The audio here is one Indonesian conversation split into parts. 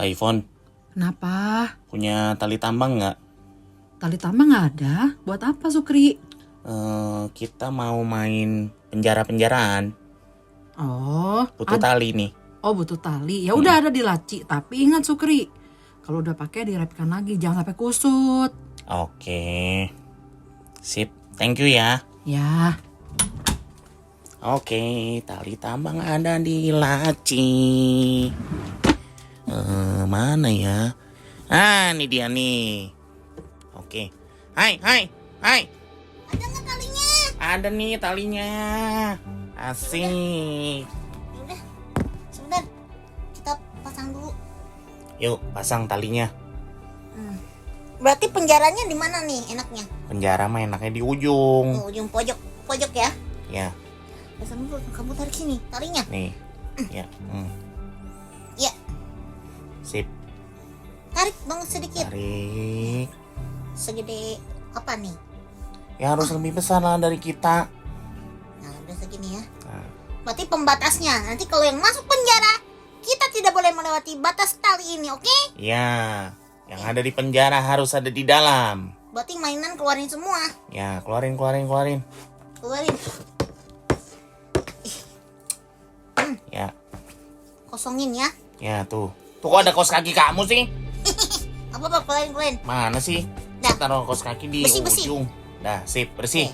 Kak Ivon, Kenapa? punya tali tambang nggak? Tali tambang nggak ada? Buat apa, Sukri? Kita mau main penjara-penjaraan. Oh, Butuh tali nih. Oh, butuh tali. Ya udah ada di laci. Tapi ingat, Sukri, kalau udah pakai dirapikan lagi, jangan sampai kusut. Oke. Sip, thank you ya. Ya, Oke, tali tambang ada di laci. Mana ya? Ah, ini dia nih. Oke. Hai. Ada nggak talinya? Ada nih talinya. Asik. Udah, sebentar. Kita pasang dulu. Yuk, pasang talinya. Berarti penjaranya di mana nih enaknya? Penjara mah enaknya di ujung. Oh, ujung pojok ya. Ya, Pasang dulu. Kamu tarik sini talinya. nih. Ya. Ya, Sip. tarik banget sedikit. Tarik. Segede apa nih? Ya harus lebih besar lah dari kita. Nah, udah segini ya. Nah, Berarti pembatasnya. Nanti kalau yang masuk penjara, kita tidak boleh melewati batas tali ini, oke? ya, yang ada di penjara harus ada di dalam. Berarti mainan keluarin semua. Ya, keluarin. Keluarin. Ya, Kosongin ya. ya tuh. Tuh kok ada kaos kaki kamu sih? Apa-apa, keluarin. Mana sih? Dah. Taruh kaos kaki di Bersih. ujung. Dah, sip, bersih.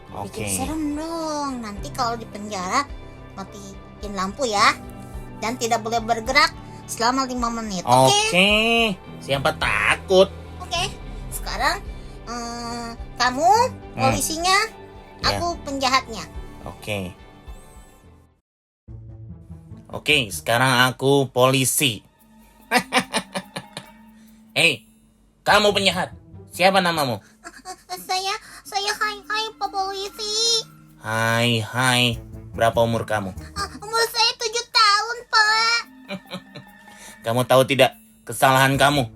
Bikin Oke. serem dong. Nanti kalau di penjara matiin lampu ya. Dan tidak boleh bergerak selama 5 menit. Oke? Oke. Siapa takut? Oke. Sekarang kamu polisinya, Ya. aku penjahatnya. Oke. Oke, sekarang aku polisi. Hei, kamu penjahat. Siapa namamu? Saya hai Pak Polisi. Hai. Berapa umur kamu? Umur saya 7 tahun, Pak. Kamu tahu tidak kesalahan kamu?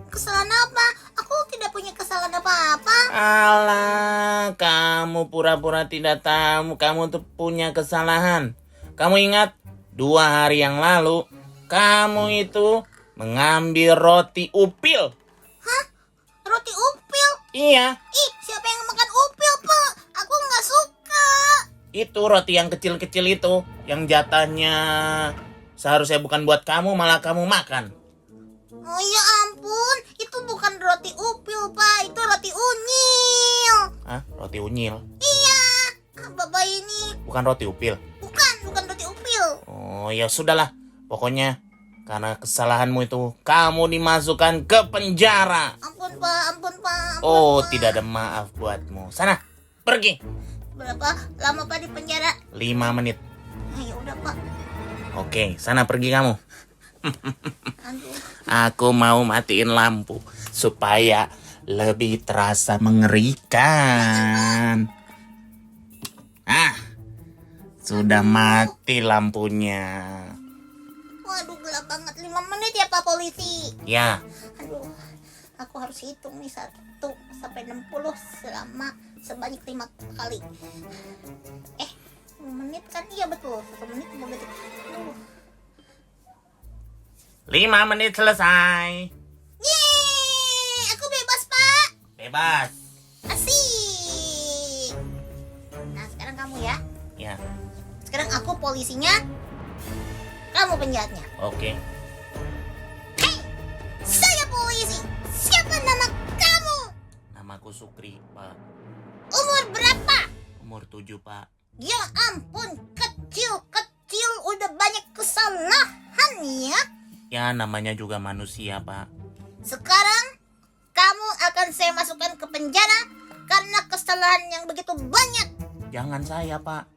Kesalahan apa? Aku tidak punya kesalahan apa-apa. Alah, kamu pura-pura tidak tahu. Kamu tuh punya kesalahan. Kamu ingat 2 hari yang lalu kamu itu mengambil roti upil. Roti upil? Iya, Ih, siapa yang makan upil, Pak? Aku nggak suka. itu roti yang kecil-kecil itu, yang jatahnya seharusnya bukan buat kamu, malah kamu makan. Oh ya ampun, itu bukan roti upil, Pak. Itu roti unyil. Hah? Roti unyil? Iya, Bapak ini Bukan roti upil? bukan roti upil. Oh ya sudahlah, pokoknya karena kesalahanmu itu kamu dimasukkan ke penjara. Ampun, Pak. Oh, tidak ada maaf buatmu. Sana, pergi. Berapa lama, Pak, di penjara? 5 menit. Ya udah, Pak. Oke, sana pergi kamu. Aduh. Aku mau matiin lampu supaya lebih terasa mengerikan. Sudah mati lampunya. Waduh, gelap banget. 5 menit ya, Pak Polisi. Ya, Aduh, aku harus hitung nih 1 sampai 60 selama sebanyak 5 kali. 5 menit kan? Iya betul, 1 menit 5 detik. Aduh. 5 menit selesai. Yeay, aku bebas, Pak. Bebas. Asik. Nah, sekarang kamu ya. Ya, Sekarang aku polisinya, kamu penjahatnya. oke. Hei, saya polisi. Siapa nama kamu? Namaku Sukri, Pak. Umur berapa? Umur 7, Pak. Ya ampun, kecil udah banyak kesalahan ya. Ya, namanya juga manusia, Pak. Sekarang kamu akan saya masukkan ke penjara karena kesalahan yang begitu banyak. Jangan saya, Pak.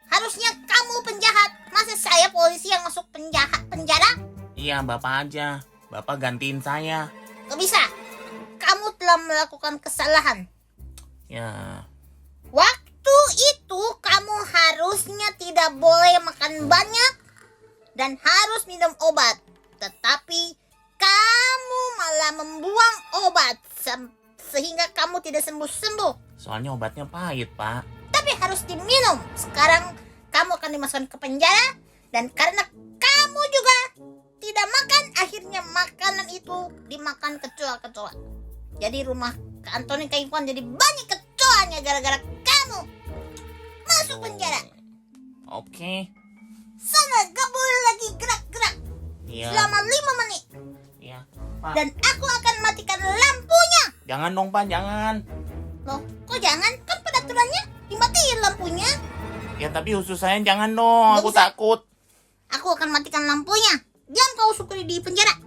Harusnya kamu penjahat. Masa saya polisi yang masuk penjara? Iya, Bapak aja. Bapak gantiin saya. Gak bisa. Kamu telah melakukan kesalahan. Ya, Waktu itu kamu harusnya tidak boleh makan banyak dan harus minum obat. Tetapi kamu malah membuang obat sehingga kamu tidak sembuh-sembuh. soalnya obatnya pahit, Pak. Tapi harus diminum. Sekarang kamu akan dimasukkan ke penjara dan karena kamu juga tidak makan, akhirnya makanan itu dimakan kecoa-kecoa. Jadi rumah Kak Antoni, Kak Ivan jadi banyak kecoanya gara-gara kamu. Masuk penjara. Oke. Sana, gak boleh lagi gerak-gerak Iya. selama 5 menit. Iya. Pak, Dan aku akan matikan lampunya. jangan dong Pak, jangan. Loh, kok jangan? Kan peraturannya dimatiin lampunya. Ya tapi khusus saya jangan dong, Nggak aku usah. takut. Aku akan matikan lampunya. Jangan kau Sukri di penjara.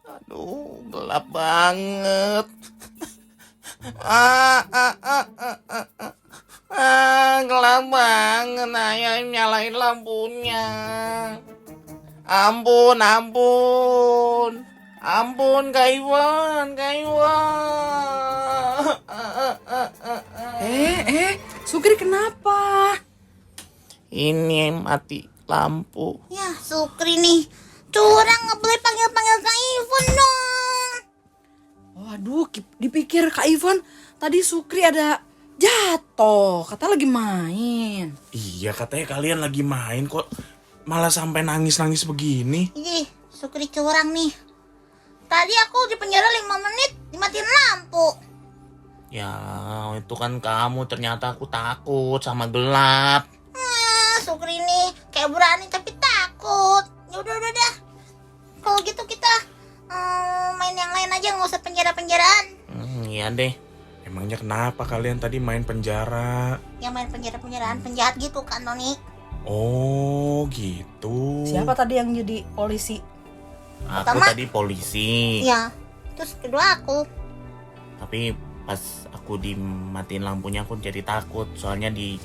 Aduh, gelap banget. Gelap banget. Ayo nyalain lampunya. Ampun, ampun. Ampun, Kak Iwan, Kak Iwan. Sukri kenapa? Ini mati lampu. Ya, Sukri nih. Curang, nggak boleh panggil-panggil Kak Ivan dong. Waduh, dipikir Kak Ivan tadi Sukri ada jatuh, kata lagi main. Iya, katanya kalian lagi main kok malah sampai nangis-nangis begini. Ih, Sukri curang nih. Tadi aku di penjara 5 menit, dimatiin lampu. Ya, itu kan kamu, ternyata aku takut sama gelap. Sukri nih kayak berani tapi takut. Ya udah. Kalau gitu kita main yang lain aja, nggak usah penjara-penjaraan. Iya deh. Emangnya kenapa kalian tadi main penjara? Ya main penjara-penjaraan, penjahat gitu kan, Noni. Oh, gitu. Siapa tadi yang jadi polisi? Aku Pertama- tadi polisi. Iya. Terus kedua aku. Tapi pas aku dimatiin lampunya aku jadi takut. Soalnya di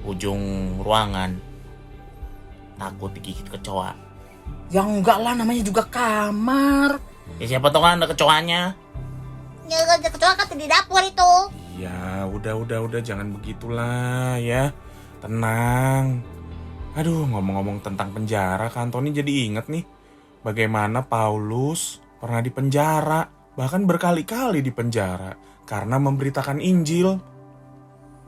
ujung ruangan takut digigit kecoa. Ya enggak lah, namanya juga kamar. Ya siapa tahu kan ada kecoanya. Ya gak kecoa kan di dapur itu. Ya, udah jangan begitulah ya. Tenang. Aduh, ngomong-ngomong tentang penjara, Kak Antoni jadi inget nih bagaimana Paulus pernah dipenjara, bahkan berkali-kali dipenjara karena memberitakan Injil.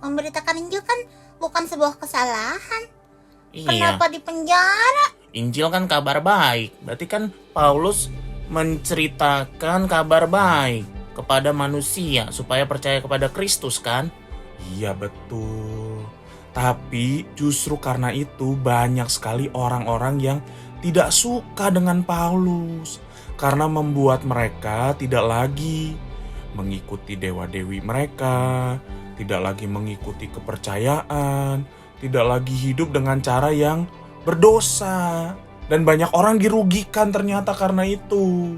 Memberitakan Injil kan bukan sebuah kesalahan. Iya. Kenapa di penjara? Injil kan kabar baik. Berarti kan Paulus menceritakan kabar baik kepada manusia supaya percaya kepada Kristus kan? Iya, betul. Tapi justru karena itu banyak sekali orang-orang yang tidak suka dengan Paulus karena membuat mereka tidak lagi mengikuti dewa-dewi mereka, tidak lagi mengikuti kepercayaan, tidak lagi hidup dengan cara yang berdosa. Dan banyak orang dirugikan ternyata karena itu.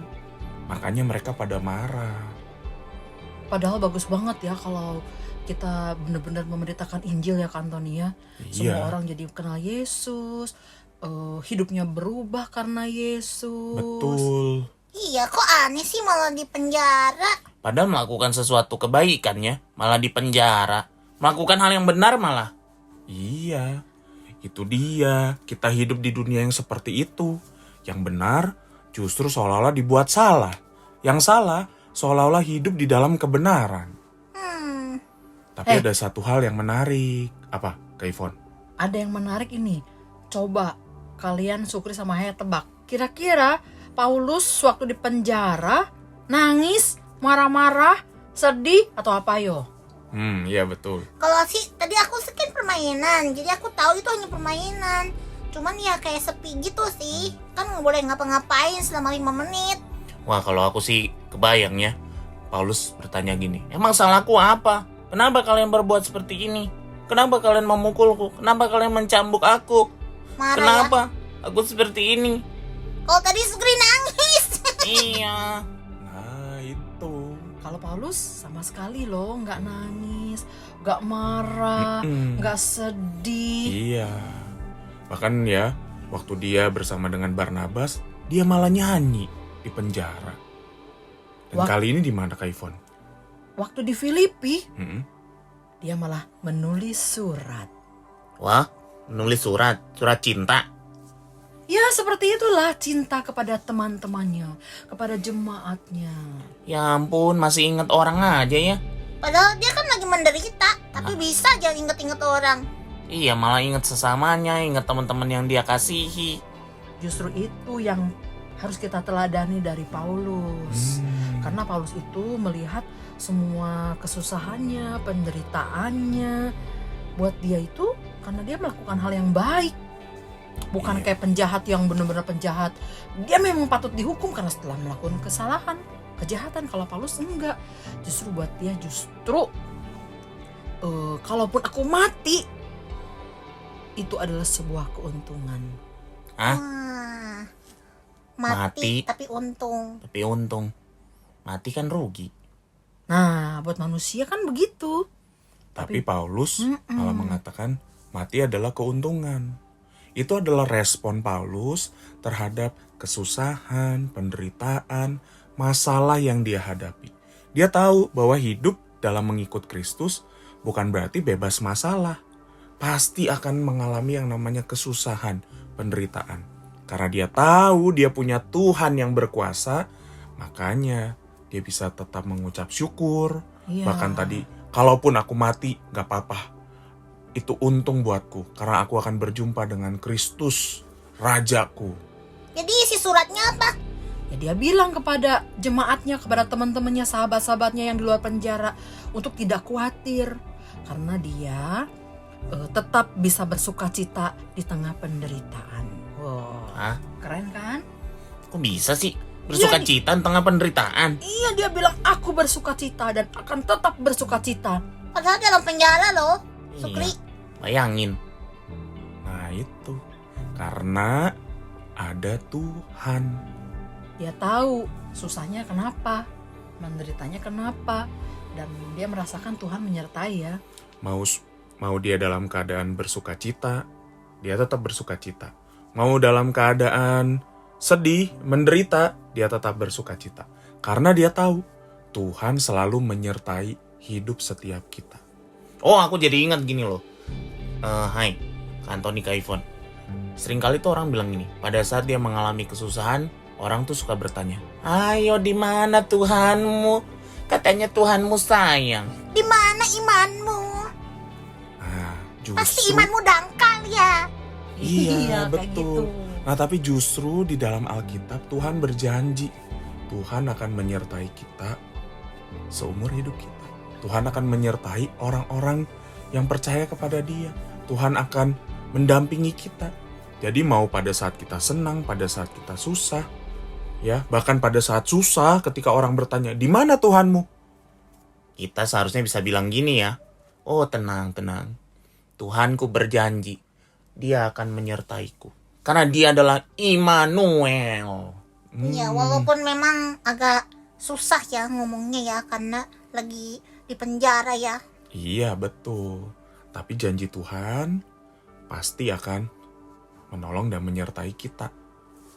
Makanya mereka pada marah. Padahal bagus banget ya kalau kita benar-benar memberitakan Injil ya Kak Antoni ya. Semua Iya. orang jadi kenal Yesus, hidupnya berubah karena Yesus. Betul. Iya, kok aneh sih malah di penjara? Padahal melakukan sesuatu kebaikan ya, malah dipenjara. Melakukan hal yang benar malah. Iya, itu dia. Kita hidup di dunia yang seperti itu. Yang benar justru seolah-olah dibuat salah. Yang salah seolah-olah hidup di dalam kebenaran. Tapi ada satu hal yang menarik. Apa, Kak Ivon? Ada yang menarik ini. Coba kalian Sukri sama Haya tebak. Kira-kira Paulus waktu di penjara nangis, marah-marah, sedih atau apa yo? Iya betul. Kalau sih tadi aku scan permainan, jadi aku tahu itu hanya permainan. Cuman ya kayak sepi gitu sih. Kan nggak boleh ngapa-ngapain selama 5 menit. Wah, kalau aku sih kebayang ya. Paulus bertanya gini, emang salahku apa? Kenapa kalian berbuat seperti ini? Kenapa kalian memukulku? Kenapa kalian mencambuk aku? Marah Kenapa aku seperti ini? ya. Kalau tadi Sukri nangis. Iya. Nah itu. Kalau Paulus sama sekali loh nggak nangis, nggak marah, nggak sedih. Iya. Bahkan ya, waktu dia bersama dengan Barnabas, dia malah nyanyi di penjara. Dan Wah. kali ini di mana, Kak Ivon? Waktu di Filipi, Mm-mm. dia malah menulis surat. Wah, nulis surat cinta. Ya seperti itulah cinta kepada teman-temannya, kepada jemaatnya. Ya ampun, masih inget orang aja ya. Padahal dia kan lagi menderita, tapi bisa aja inget-inget orang. Iya, malah inget sesamanya, inget teman-teman yang dia kasihi. Justru itu yang harus kita teladani dari Paulus. Karena Paulus itu melihat semua kesusahannya, penderitaannya, buat dia itu karena dia melakukan hal yang baik. Bukan kayak penjahat yang benar-benar penjahat. Dia memang patut dihukum karena setelah melakukan kesalahan, kejahatan. Kalau Paulus enggak. Justru buat dia kalaupun aku mati, itu adalah sebuah keuntungan. Hah? Wah, Mati. tapi untung. Tapi untung. Mati kan rugi. Nah, buat manusia kan begitu. Tapi Paulus malah mengatakan mati adalah keuntungan. Itu adalah respon Paulus terhadap kesusahan, penderitaan, masalah yang dia hadapi. Dia tahu bahwa hidup dalam mengikut Kristus bukan berarti bebas masalah. Pasti akan mengalami yang namanya kesusahan, penderitaan. Karena dia tahu dia punya Tuhan yang berkuasa, makanya dia bisa tetap mengucap syukur. Iya. Bahkan tadi, kalaupun aku mati, gak apa-apa. Itu untung buatku, karena aku akan berjumpa dengan Kristus, Rajaku. Jadi isi suratnya apa? Ya dia bilang kepada jemaatnya, kepada teman-temannya, sahabat-sahabatnya yang di luar penjara untuk tidak khawatir. Karena dia tetap bisa bersuka cita di tengah penderitaan. Wow, Hah? keren kan? Kok bisa sih bersuka cita di tengah penderitaan? Iya, dia bilang aku bersuka cita dan akan tetap bersuka cita. Padahal dalam penjara loh, Sukri. Iya, bayangin. Nah itu, karena ada Tuhan. Dia tahu susahnya kenapa, menderitanya kenapa, dan dia merasakan Tuhan menyertai ya. Mau dia dalam keadaan bersuka cita, dia tetap bersuka cita. Mau dalam keadaan sedih, menderita, dia tetap bersuka cita. Karena dia tahu Tuhan selalu menyertai hidup setiap kita. Oh, aku jadi ingat gini loh. Hai, Kak Antoni, Kak Ivon. Seringkali tuh orang bilang gini, pada saat dia mengalami kesusahan, orang tuh suka bertanya, ayo di mana Tuhanmu? Katanya Tuhanmu sayang. Di mana imanmu? Nah, Pasti justru imanmu dangkal ya. Iya, kayak betul. gitu. Nah, tapi justru di dalam Alkitab Tuhan berjanji Tuhan akan menyertai kita seumur hidup kita. Tuhan akan menyertai orang-orang yang percaya kepada Dia. Tuhan akan mendampingi kita. Jadi mau pada saat kita senang, pada saat kita susah, ya, bahkan pada saat susah ketika orang bertanya, "Di mana Tuhanmu?" Kita seharusnya bisa bilang gini ya. Oh, tenang, tenang. Tuhanku berjanji, Dia akan menyertaiku. Karena Dia adalah Immanuel. Ya, walaupun memang agak susah ya ngomongnya ya, karena lagi di penjara ya. Iya, betul. Tapi janji Tuhan pasti akan menolong dan menyertai kita.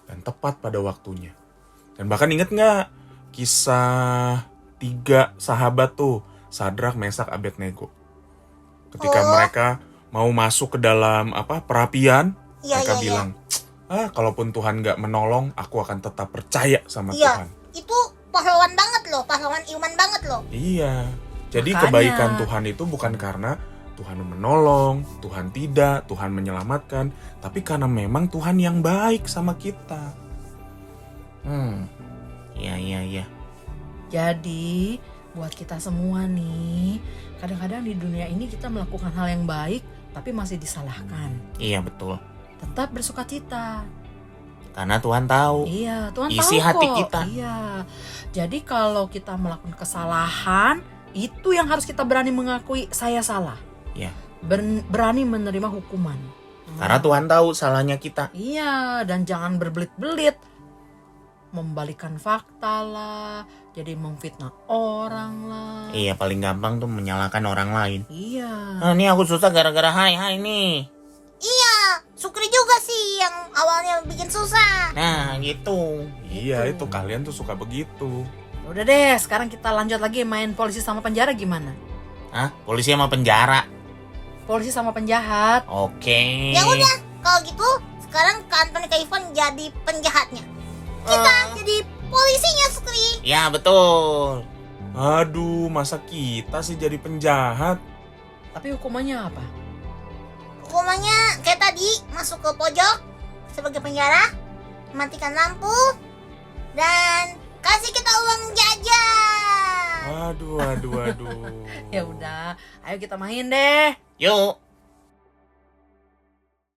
Dan tepat pada waktunya. Dan bahkan ingat nggak kisah 3 sahabat tuh, Sadrak, Mesak, Abednego. Ketika mereka mau masuk ke dalam perapian, Iya, mereka iya, bilang, kalaupun Tuhan nggak menolong, aku akan tetap percaya sama Iya, Tuhan. itu pahlawan banget loh, pahlawan iman banget loh. Iya. Jadi Makanya. kebaikan Tuhan itu bukan karena Tuhan menolong, Tuhan tidak, Tuhan menyelamatkan, tapi karena memang Tuhan yang baik sama kita. Iya. Jadi buat kita semua nih, kadang-kadang di dunia ini kita melakukan hal yang baik tapi masih disalahkan. Iya, betul. Tetap bersuka cita. Karena Tuhan tahu. Iya, Tuhan Isi tahu hati kok. kita. Iya. Jadi kalau kita melakukan kesalahan, itu yang harus kita berani mengakui saya salah. Iya. Berani menerima hukuman. Karena Tuhan tahu salahnya kita. Iya, dan jangan berbelit-belit. Membalikan fakta lah, jadi memfitnah orang lah. Iya, paling gampang tuh menyalahkan orang lain. Iya. Nah, ini aku susah gara-gara hai nih. Iya, Sukri juga sih yang awalnya bikin susah. Nah, gitu. Iya, itu kalian tuh suka begitu. Udah deh, sekarang kita lanjut lagi main polisi sama penjara gimana? Hah? Polisi sama penjara. Polisi sama penjahat. Oke. Ya udah, kalau gitu sekarang Kak Antoni, Kak Ivon jadi penjahatnya. Kita jadi polisinya, Sukri. Ya, betul. Aduh, masa kita sih jadi penjahat? Tapi hukumannya apa? Hukumannya kayak tadi, masuk ke pojok sebagai penjara, matikan lampu, dan kasih kita uang jajan. Waduh. Ya udah, ayo kita main deh. Yuk.